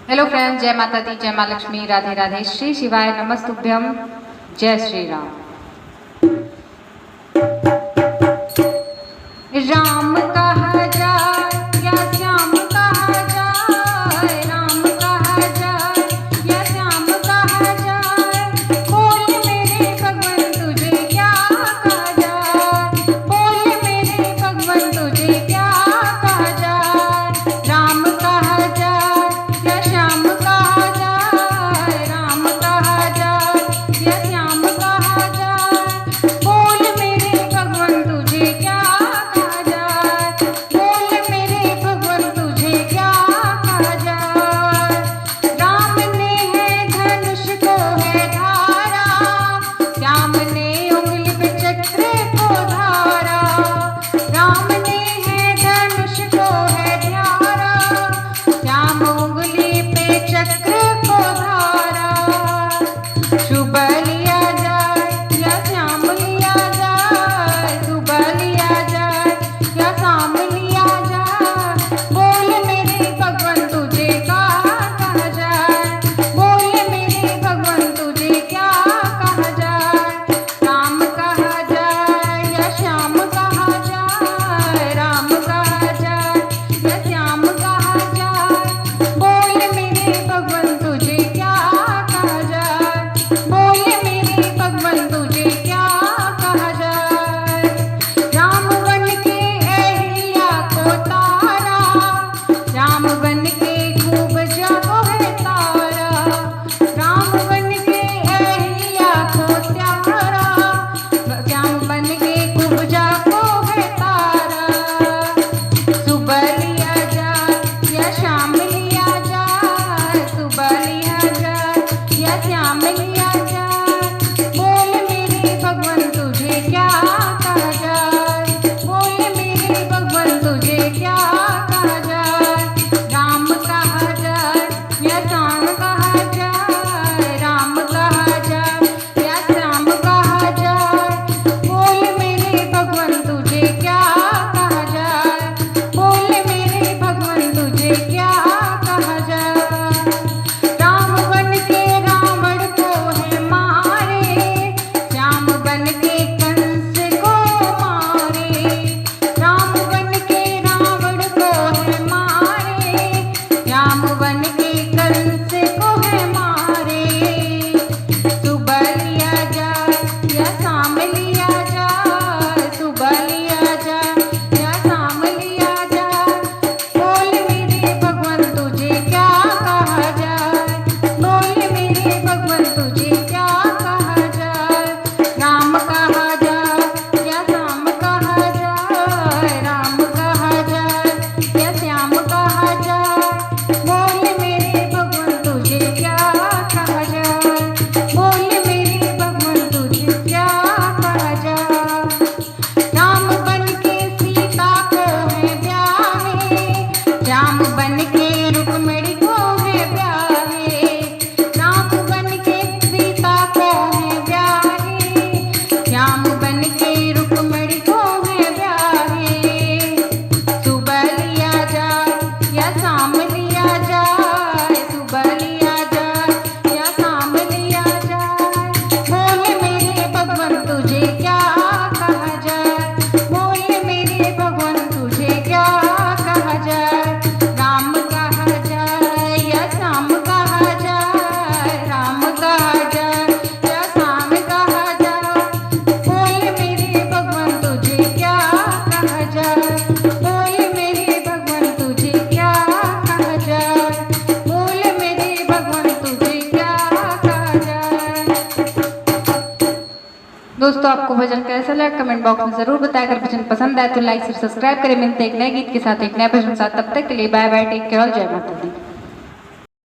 Hello friends, जय माता दी, जय माँ लक्ष्मी, राधे राधे, श्री शिवाय नमस्तुभ्यम, जय श्री राम। राम कहा जाए या श्याम कहा जाए, राम कहा जाए या श्याम कहा जाए, बोल मेरे भगवन तुझे क्या कहा जाए, बोल मेरे भगवन तुझे क्या कहा जाए। राम कहा जाए या श्याम कहा जाए, राम कहा जाए या श्याम कहा जाए, बोल मेरे भगवन तुझे क्या कहा जाए, बोल मेरे भगवन तुझे क्या कहा जाए। राम ने है धनुष को है धारा, श्याम ने उंगली पे चक्र को धारा, राम ने है धनुष को है धारा, श्याम उंगली पे चक्र को धारा। शुभ लिया जाए या श्याम लिया जाए, शुभ लिया जाए या श्याम लिया जाए, बोल मेरे भगवन तुझे क्या कहा जाए, बोल मेरे भगवन तुझे क्या कहा जाए। राम कहा जाए या श्याम कहा जाए, राम कहा जाए या श्याम कहा जाए, बोल मेरे भगवन तुझे क्या कहा जाए, बोल मेरे भगवन तुझे क्या कहा जाए। राम बन के अहिल्या को तारा, राम बन के खूब जागो है तारा, राम बन के अहिल्या को त्यारा, राम बन के खूब जागो है तारा। सुबह लिया जाए या शाम लिया जाए, सुबह लिया जाए या श्याम लिया जाए, बोल मेरे भगवन तुझे क्या कहा जाए, बोल मेरे भगवन तुझे क्या कहा जाए। राम कहा जाए या श्याम कहा जाए, राम कहा जाए या श्याम कहा जाए, बोल मेरे भगवन तुझे क्या कहा जाए, बोल मेरे भगवन तुझे क्या कहा जाए। राम बन के रावण को है मारे, श्याम बन के कंस को मारे, राम बन के रावण को है मारे, श्याम बन के कंस को है मारे। सुबह लिया जाए या शाम लिया जाए, सुबह लिया जाए या शाम लिया जाए, बोल मेरे भगवन तुझे क्या कहा जाए, बोल मेरे भगवन तुझे क्या कहा जाए। राम कहा जाए या श्याम कहा जाए, राम कहा जाए या श्याम कहा जाए, बोल मेरे भगवन तुझे क्या कहा जाए, बोल मेरे भगवन तुझे क्या कहा जाए। राम बन के सीता को है ब्याहे, राम बन के रुक्मिणी को है ब्याहे, राम बन के सीता को है ब्याहे, श्याम बन के रुक्मिणी को है ब्याहे। सुबह लिया जाए या शाम लिया जाए, सुबह लिया जाए या शाम लिया जाए, बोल मेरे भगवन तुझे क्या कहा जाए, बोल मेरे भगवन तुझे क्या कहा जाए। राम कहा जाए या श्याम कहा जाए, राम कहा जाए या श्याम कहा जाए, बोल मेरे भगवन तुझे क्या कहा जाए, बोल मेरे भगवन तुझे क्या कहा जाए, बोल मेरे भगवन तुझे क्या कहा जाए। दोस्तों, आपको भजन कैसा लगा कमेंट बॉक्स में जरूर बताएं। अगर भजन पसंद आए तो लाइक से सब्सक्राइब करें। मिलते हैं एक नए गीत के साथ, एक नए भजन के साथ। तब तक के लिए बाय बाय, टेक केयर, जय माता दी।